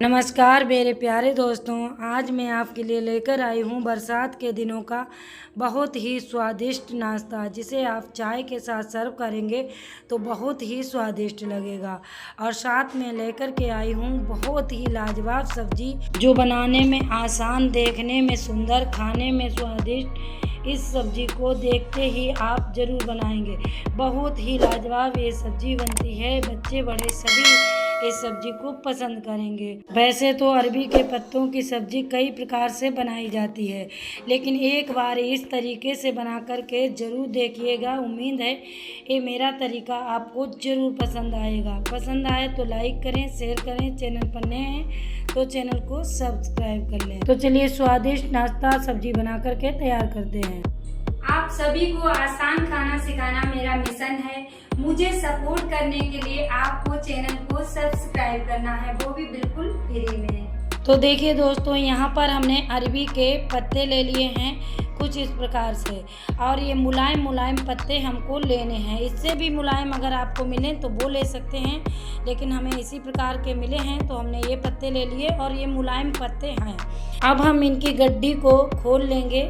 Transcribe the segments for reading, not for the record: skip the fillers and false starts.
नमस्कार मेरे प्यारे दोस्तों, आज मैं आपके लिए लेकर आई हूँ बरसात के दिनों का बहुत ही स्वादिष्ट नाश्ता, जिसे आप चाय के साथ सर्व करेंगे तो बहुत ही स्वादिष्ट लगेगा। और साथ में लेकर के आई हूँ बहुत ही लाजवाब सब्जी, जो बनाने में आसान, देखने में सुंदर, खाने में स्वादिष्ट। इस सब्जी को देखते ही आप ज़रूर बनाएंगे। बहुत ही लाजवाब ये सब्जी बनती है, बच्चे बड़े सभी इस सब्जी को पसंद करेंगे। वैसे तो अरबी के पत्तों की सब्जी कई प्रकार से बनाई जाती है, लेकिन एक बार इस तरीके से बना करके ज़रूर देखिएगा। उम्मीद है ये मेरा तरीका आपको ज़रूर पसंद आएगा। पसंद आए तो लाइक करें, शेयर करें। चैनल पर नए हैं तो चैनल को सब्सक्राइब कर लें। तो चलिए स्वादिष्ट नाश्ता सब्जी बना करके तैयार करते हैं। आप सभी को आसान खाना सिखाना मेरा मिशन है। मुझे सपोर्ट करने के लिए आपको चैनल को सब्सक्राइब करना है, वो भी बिल्कुल फ्री में। तो देखिए दोस्तों, यहाँ पर हमने अरबी के पत्ते ले लिए हैं कुछ इस प्रकार से, और ये मुलायम मुलायम पत्ते हमको लेने हैं। इससे भी मुलायम अगर आपको मिले तो वो ले सकते हैं, लेकिन हमें इसी प्रकार के मिले हैं तो हमने ये पत्ते ले लिए और ये मुलायम पत्ते हैं। अब हम इनकी गड्डी को खोल लेंगे।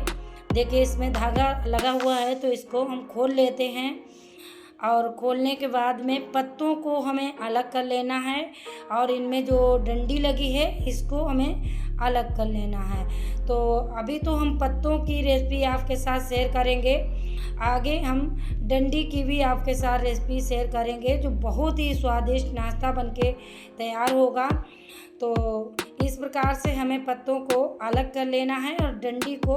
देखिए इसमें धागा लगा हुआ है तो इसको हम खोल लेते हैं, और खोलने के बाद में पत्तों को हमें अलग कर लेना है, और इनमें जो डंडी लगी है इसको हमें अलग कर लेना है। तो अभी तो हम पत्तों की रेसिपी आपके साथ शेयर करेंगे, आगे हम डंडी की भी आपके साथ रेसिपी शेयर करेंगे, जो बहुत ही स्वादिष्ट नाश्ता बनके तैयार होगा। तो इस प्रकार से हमें पत्तों को अलग कर लेना है और डंडी को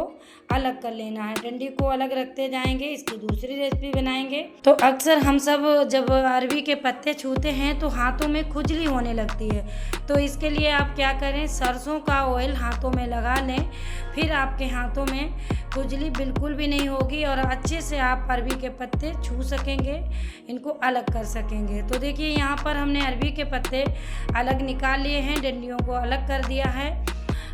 अलग कर लेना है। डंडी को अलग रखते जाएंगे, इसकी दूसरी रेसिपी बनाएंगे। तो अक्सर हम सब जब अरबी के पत्ते छूते हैं तो हाथों में खुजली होने लगती है, तो इसके लिए आप क्या करें, सरसों का ऑयल हाथों में लगा लें, फिर आपके हाथों में खुजली बिल्कुल भी नहीं होगी और अच्छे से आप अरबी के पत्ते छू सकेंगे, इनको अलग कर सकेंगे। तो देखिए यहाँ पर हमने अरबी के पत्ते अलग निकाल लिए हैं, डंडियों को अलग कर दिया है।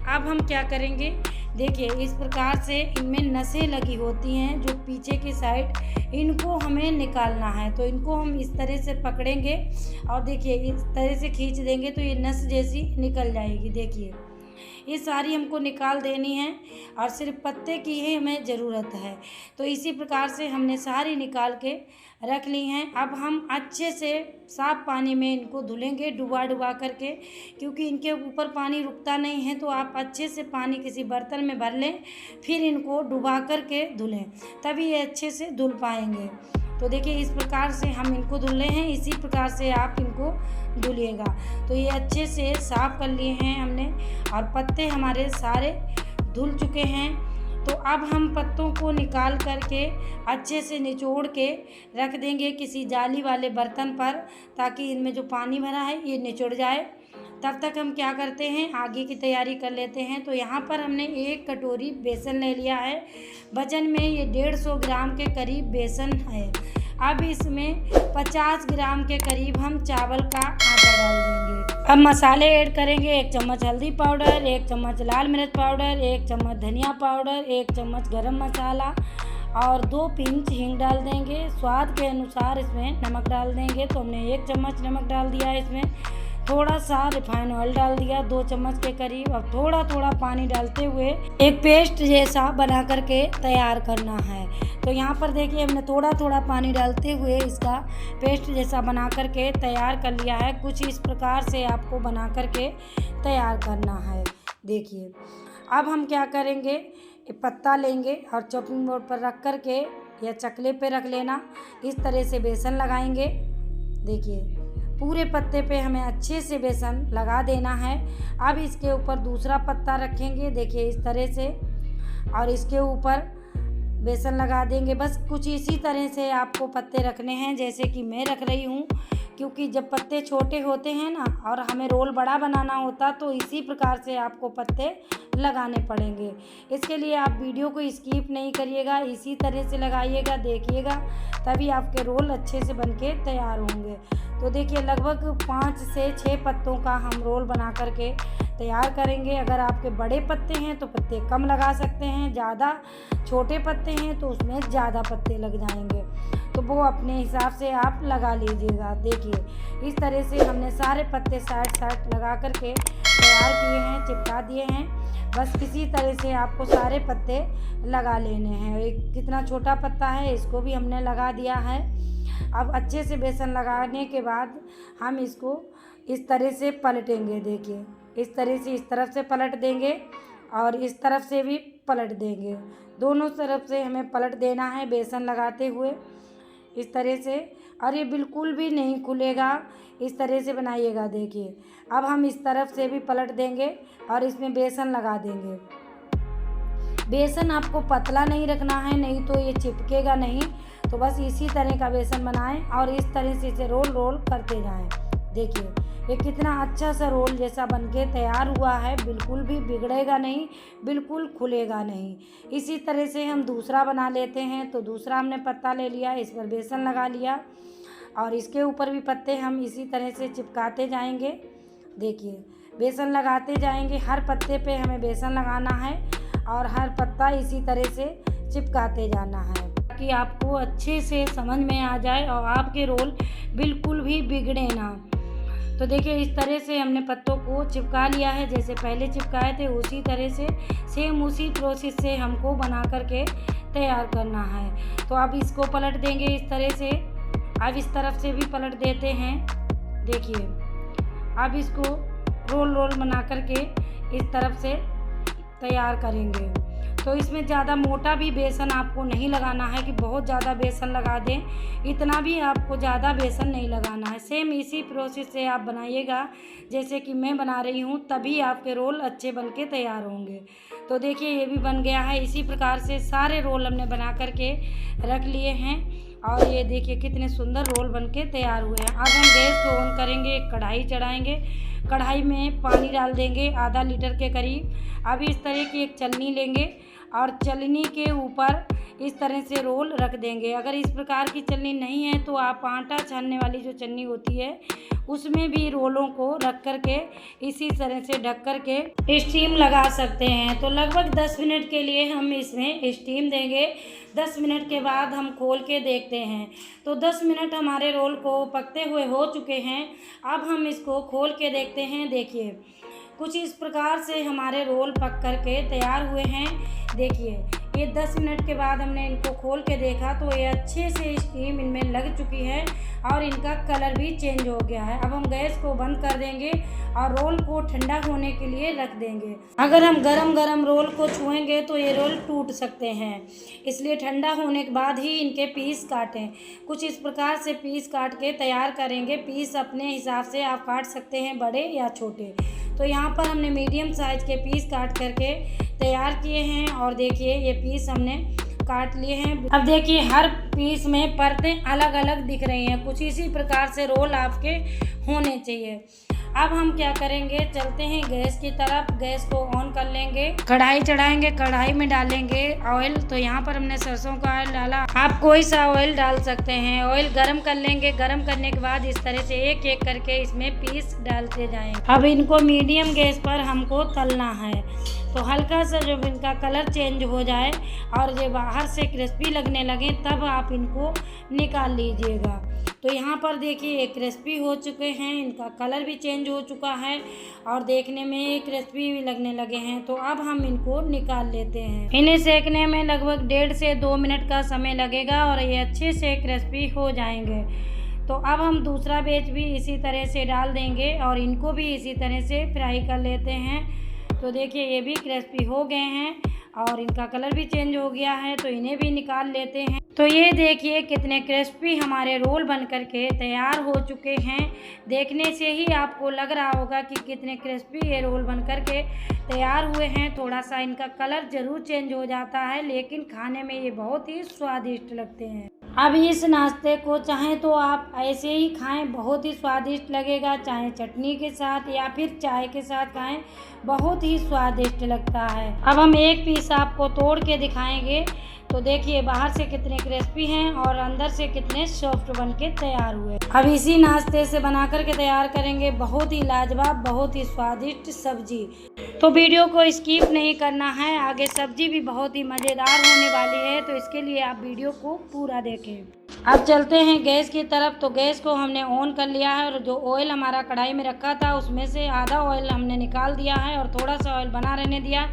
अब हम क्या करेंगे, देखिए इस प्रकार से इनमें नसें लगी होती हैं जो पीछे की साइड, इनको हमें निकालना है। तो इनको हम इस तरह से पकड़ेंगे और देखिए इस तरह से खींच देंगे तो ये नस जैसी निकल जाएगी। देखिए ये सारी हमको निकाल देनी है और सिर्फ पत्ते की ही हमें ज़रूरत है। तो इसी प्रकार से हमने सारी निकाल के रख ली हैं। अब हम अच्छे से साफ़ पानी में इनको धुलेंगे, डुबा डुबा करके, क्योंकि इनके ऊपर पानी रुकता नहीं है। तो आप अच्छे से पानी किसी बर्तन में भर लें, फिर इनको डुबा करके धुलें, तभी ये अच्छे से धुल पाएंगे। तो देखिए इस प्रकार से हम इनको धुल रहे हैं, इसी प्रकार से आप इनको धुलिएगा। तो ये अच्छे से साफ़ कर लिए हैं हमने और पत्ते हमारे सारे धुल चुके हैं। तो अब हम पत्तों को निकाल करके अच्छे से निचोड़ के रख देंगे किसी जाली वाले बर्तन पर, ताकि इनमें जो पानी भरा है ये निचोड़ जाए। तब तक हम क्या करते हैं, आगे की तैयारी कर लेते हैं। तो यहाँ पर हमने 1 कटोरी बेसन ले लिया है। वजन में ये 150 ग्राम के करीब बेसन है। अब इसमें 50 ग्राम के करीब हम चावल का आटा डाल देंगे। अब मसाले ऐड करेंगे, 1 चम्मच हल्दी पाउडर, 1 चम्मच लाल मिर्च पाउडर, 1 चम्मच धनिया पाउडर, 1 चम्मच गरम मसाला और 2 पिंच हींग डाल देंगे। स्वाद के अनुसार इसमें नमक डाल देंगे, तो हमने 1 चम्मच नमक डाल दिया है। इसमें थोड़ा सा रिफाइंड ऑयल डाल दिया 2 चम्मच के करीब। अब थोड़ा थोड़ा पानी डालते हुए एक पेस्ट जैसा बना करके तैयार करना है। तो यहाँ पर देखिए हमने थोड़ा थोड़ा पानी डालते हुए इसका पेस्ट जैसा बना करके तैयार कर लिया है। कुछ इस प्रकार से आपको बना करके तैयार करना है। देखिए अब हम क्या करेंगे, पत्ता लेंगे और चॉपिंग बोर्ड पर रख करके या चकले पे रख लेना, इस तरह से बेसन लगाएंगे। देखिए पूरे पत्ते पे हमें अच्छे से बेसन लगा देना है। अब इसके ऊपर दूसरा पत्ता रखेंगे, देखिए इस तरह से, और इसके ऊपर बेसन लगा देंगे। बस कुछ इसी तरह से आपको पत्ते रखने हैं जैसे कि मैं रख रही हूँ, क्योंकि जब पत्ते छोटे होते हैं ना और हमें रोल बड़ा बनाना होता, तो इसी प्रकार से आपको पत्ते लगाने पड़ेंगे। इसके लिए आप वीडियो को स्किप नहीं करिएगा, इसी तरह से लगाइएगा, देखिएगा, तभी आपके रोल अच्छे से बनके तैयार होंगे। तो देखिए लगभग 5 से 6 पत्तों का हम रोल बना करके तैयार करेंगे। अगर आपके बड़े पत्ते हैं तो पत्ते कम लगा सकते हैं, ज़्यादा छोटे पत्ते हैं तो उसमें ज़्यादा पत्ते लग जाएंगे। तो वो अपने हिसाब से आप लगा लीजिएगा। देखिए इस तरह से हमने सारे पत्ते साइड लगा करके तैयार किए हैं, चिपका दिए हैं। बस इसी तरह से आपको सारे पत्ते लगा लेने हैं। एक कितना छोटा पत्ता है इसको भी हमने लगा दिया है। अब अच्छे से बेसन लगाने के बाद हम इसको इस तरह से पलटेंगे। देखिए इस तरह से इस तरफ से पलट देंगे और इस तरफ से भी पलट देंगे। दोनों तरफ से हमें पलट देना है बेसन लगाते हुए इस तरह से। और ये बिल्कुल भी नहीं खुलेगा, इस तरह से बनाइएगा। देखिए अब हम इस तरफ से भी पलट देंगे और इसमें बेसन लगा देंगे। बेसन आपको पतला नहीं रखना है, नहीं तो ये चिपकेगा नहीं। तो बस इसी तरह का बेसन बनाएं और इस तरह से इसे रोल करते जाएं। देखिए ये कितना अच्छा सा रोल जैसा बनके तैयार हुआ है, बिल्कुल भी बिगड़ेगा नहीं, बिल्कुल खुलेगा नहीं। इसी तरह से हम दूसरा बना लेते हैं। तो दूसरा हमने पत्ता ले लिया, इस पर बेसन लगा लिया और इसके ऊपर भी पत्ते हम इसी तरह से चिपकाते जाएंगे। देखिए बेसन लगाते जाएंगे, हर पत्ते पे हमें बेसन लगाना है और हर पत्ता इसी तरह से चिपकाते जाना है ताकि आपको अच्छे से समझ में आ जाए और आपके रोल बिल्कुल भी बिगड़े ना। तो देखिए इस तरह से हमने पत्तों को चिपका लिया है, जैसे पहले चिपकाए थे उसी तरह से सेम उसी प्रोसेस से हमको बना करके तैयार करना है। तो अब इसको पलट देंगे इस तरह से। अब इस तरफ से भी पलट देते हैं। देखिए अब इसको रोल बना करके इस तरफ से तैयार करेंगे। तो इसमें ज़्यादा मोटा भी बेसन आपको नहीं लगाना है कि बहुत ज़्यादा बेसन लगा दें, इतना भी आपको ज़्यादा बेसन नहीं लगाना है। सेम इसी प्रोसेस से आप बनाइएगा जैसे कि मैं बना रही हूँ, तभी आपके रोल अच्छे बनके तैयार होंगे। तो देखिए ये भी बन गया है। इसी प्रकार से सारे रोल हमने बना करके रख लिए हैं और ये देखिए कितने सुंदर रोल बनके तैयार हुए हैं। अब हम गैस को ऑन करेंगे, एक कढ़ाई चढ़ाएंगे, कढ़ाई में पानी डाल देंगे आधा लीटर के करीब। अब इस तरह की एक छलनी लेंगे और छलनी के ऊपर इस तरह से रोल रख देंगे। अगर इस प्रकार की छलनी नहीं है तो आप आटा छानने वाली जो छलनी होती है उसमें भी रोलों को रख करके इसी तरह से ढक करके स्टीम लगा सकते हैं। तो लगभग 10 मिनट के लिए हम इसमें स्टीम देंगे। 10 मिनट के बाद हम खोल के देखते हैं। तो 10 मिनट हमारे रोल को पकते हुए हो चुके हैं। अब हम इसको खोल के देखते हैं। देखिए कुछ इस प्रकार से हमारे रोल पक करके तैयार हुए हैं। देखिए ये 10 मिनट के बाद हमने इनको खोल के देखा तो ये अच्छे से स्टीम इनमें लग चुकी है और इनका कलर भी चेंज हो गया है। अब हम गैस को बंद कर देंगे और रोल को ठंडा होने के लिए रख देंगे। अगर हम गरम रोल को छुएंगे तो ये रोल टूट सकते हैं, इसलिए ठंडा होने के बाद ही इनके पीस काटें। कुछ इस प्रकार से पीस काट के तैयार करेंगे। पीस अपने हिसाब से आप काट सकते हैं, बड़े या छोटे। तो यहाँ पर हमने मीडियम साइज़ के पीस काट करके तैयार किए हैं और देखिए ये पीस हमने काट लिए हैं। अब देखिए हर पीस में परतें अलग अलग दिख रही हैं। कुछ इसी प्रकार से रोल आपके होने चाहिए। अब हम क्या करेंगे, चलते हैं गैस की तरफ। गैस को ऑन कर लेंगे, कढ़ाई चढ़ाएंगे, कढ़ाई में डालेंगे ऑयल। तो यहाँ पर हमने सरसों का ऑयल डाला, आप कोई सा ऑयल डाल सकते हैं। ऑयल गरम कर लेंगे। गरम करने के बाद इस तरह से एक एक करके इसमें पीस डालते जाएंगे। अब इनको मीडियम गैस पर हमको तलना है। तो हल्का सा जब इनका कलर चेंज हो जाए और ये बाहर से क्रिस्पी लगने लगे तब आप इनको निकाल लीजिएगा। तो यहाँ पर देखिए ये क्रिस्पी हो चुके हैं, इनका कलर भी चेंज हो चुका है और देखने में क्रिस्पी भी लगने लगे हैं। तो अब हम इनको निकाल लेते हैं। इन्हें सेकने में लगभग 1.5 से 2 मिनट का समय लगेगा और ये अच्छे से क्रिस्पी हो जाएंगे। तो अब हम दूसरा बैच भी इसी तरह से डाल देंगे और इनको भी इसी तरह से फ्राई कर लेते हैं। तो देखिए ये भी क्रिस्पी हो गए हैं और इनका कलर भी चेंज हो गया है, तो इन्हें भी निकाल लेते हैं। तो ये देखिए कितने क्रिस्पी हमारे रोल बन करके तैयार हो चुके हैं। देखने से ही आपको लग रहा होगा कि कितने क्रिस्पी ये रोल बन करके तैयार हुए हैं। थोड़ा सा इनका कलर ज़रूर चेंज हो जाता है, लेकिन खाने में ये बहुत ही स्वादिष्ट लगते हैं। अब इस नाश्ते को चाहें तो आप ऐसे ही खाएं, बहुत ही स्वादिष्ट लगेगा। चाहे चटनी के साथ या फिर चाय के साथ खाएं, बहुत ही स्वादिष्ट लगता है। अब हम एक पीस आपको तोड़ के दिखाएंगे। तो देखिए बाहर से कितने क्रिस्पी हैं और अंदर से कितने सॉफ्ट बन के तैयार हुए। अब इसी नाश्ते से बना करके तैयार करेंगे बहुत ही लाजवाब, बहुत ही स्वादिष्ट सब्जी। तो वीडियो को स्किप नहीं करना है, आगे सब्जी भी बहुत ही मज़ेदार होने वाली है, तो इसके लिए आप वीडियो को पूरा देखें। अब चलते हैं गैस की तरफ। तो गैस को हमने ऑन कर लिया है और जो ऑयल हमारा कढ़ाई में रखा था उसमें से आधा ऑयल हमने निकाल दिया है और थोड़ा सा ऑयल बना रहने दिया।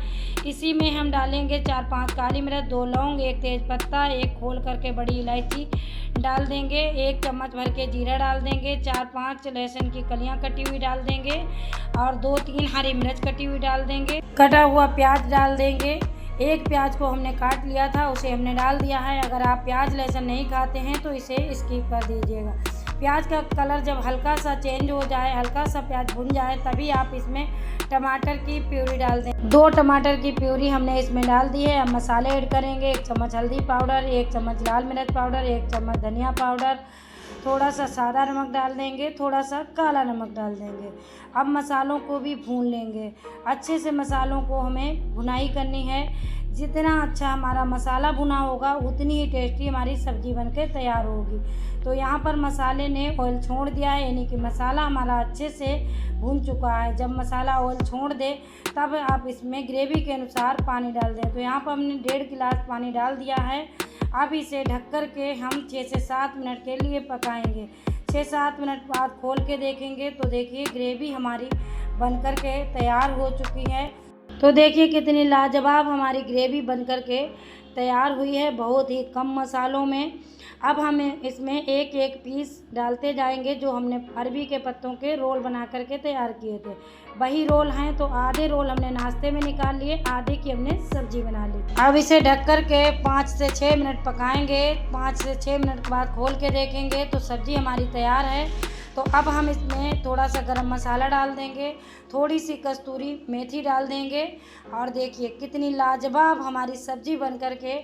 इसी में हम डालेंगे 4-5 काली मिर्च, 2 लौंग, 1 तेज़पत्ता, 1 खोल करके बड़ी इलायची डाल देंगे, 1 चम्मच भर के जीरा डाल देंगे, 4-5 लहसुन की कलियां कटी हुई डाल देंगे और 2-3 हरी मिर्च कटी हुई डाल देंगे। कटा हुआ प्याज डाल देंगे। 1 प्याज को हमने काट लिया था, उसे हमने डाल दिया है। अगर आप प्याज लहसुन नहीं खाते हैं तो इसे स्किप कर दीजिएगा। प्याज का कलर जब हल्का सा चेंज हो जाए, हल्का सा प्याज भुन जाए, तभी आप इसमें टमाटर की प्यूरी डाल दें। 2 टमाटर की प्यूरी हमने इसमें डाल दी है। अब मसाले ऐड करेंगे। 1 चम्मच हल्दी पाउडर, 1 चम्मच लाल मिर्च पाउडर, 1 चम्मच धनिया पाउडर, थोड़ा सा सादा नमक डाल देंगे, थोड़ा सा काला नमक डाल देंगे। अब मसालों को भी भून लेंगे। अच्छे से मसालों को हमें भुनाई करनी है। जितना अच्छा हमारा मसाला भुना होगा उतनी ही टेस्टी हमारी सब्ज़ी बनकर तैयार होगी। तो यहाँ पर मसाले ने ऑयल छोड़ दिया है, यानी कि मसाला हमारा अच्छे से भून चुका है। जब मसाला ऑयल छोड़ दे तब आप इसमें ग्रेवी के अनुसार पानी डाल दें। तो यहाँ पर हमने 1.5 गिलास पानी डाल दिया है। अब इसे ढक कर के हम 6 से 7 मिनट के लिए पकाएंगे। 6-7 मिनट बाद खोल के देखेंगे तो देखिए ग्रेवी हमारी बनकर के तैयार हो चुकी है। तो देखिए कितनी लाजवाब हमारी ग्रेवी बनकर के तैयार हुई है, बहुत ही कम मसालों में। अब हम इसमें एक पीस डालते जाएंगे जो हमने अरबी के पत्तों के रोल बना करके तैयार किए थे। वही रोल हैं, तो आधे रोल हमने नाश्ते में निकाल लिए, आधे की हमने सब्जी बना ली। अब इसे ढक कर के 5 से 6 मिनट पकाएंगे। 5 से 6 मिनट के बाद खोल के देखेंगे तो सब्जी हमारी तैयार है। तो अब हम इसमें थोड़ा सा गरम मसाला डाल देंगे, थोड़ी सी कस्तूरी मेथी डाल देंगे और देखिए कितनी लाजवाब हमारी सब्ज़ी बनकर के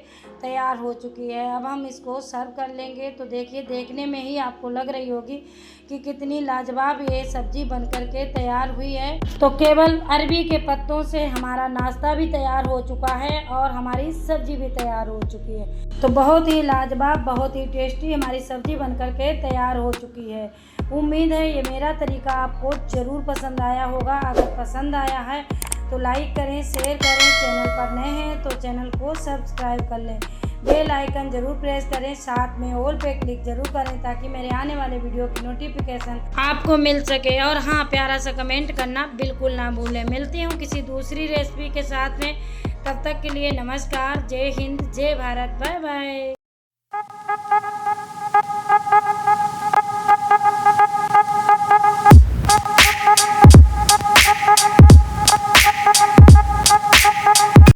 तैयार हो चुकी है। अब हम इसको सर्व कर लेंगे। तो देखिए देखने में ही आपको लग रही होगी कि कितनी लाजवाब ये सब्ज़ी बनकर के तैयार हुई है। तो केवल अरबी के पत्तों से हमारा नाश्ता भी तैयार हो चुका है और हमारी सब्ज़ी भी तैयार हो चुकी है। तो बहुत ही लाजवाब, बहुत ही टेस्टी हमारी सब्ज़ी बनकर के तैयार हो चुकी है। उम्मीद है ये मेरा तरीका आपको ज़रूर पसंद आया होगा। अगर पसंद आया है तो लाइक करें, शेयर करें। चैनल पर नए हैं तो चैनल को सब्सक्राइब कर लें, बेल आइकन ज़रूर प्रेस करें, साथ में ऑल पे क्लिक ज़रूर करें ताकि मेरे आने वाले वीडियो की नोटिफिकेशन आपको मिल सके। और हाँ, प्यारा सा कमेंट करना बिल्कुल ना भूलें। मिलती हूँ किसी दूसरी रेसिपी के साथ में, तब तक के लिए नमस्कार, जय हिंद, जय भारत, बाय बाय।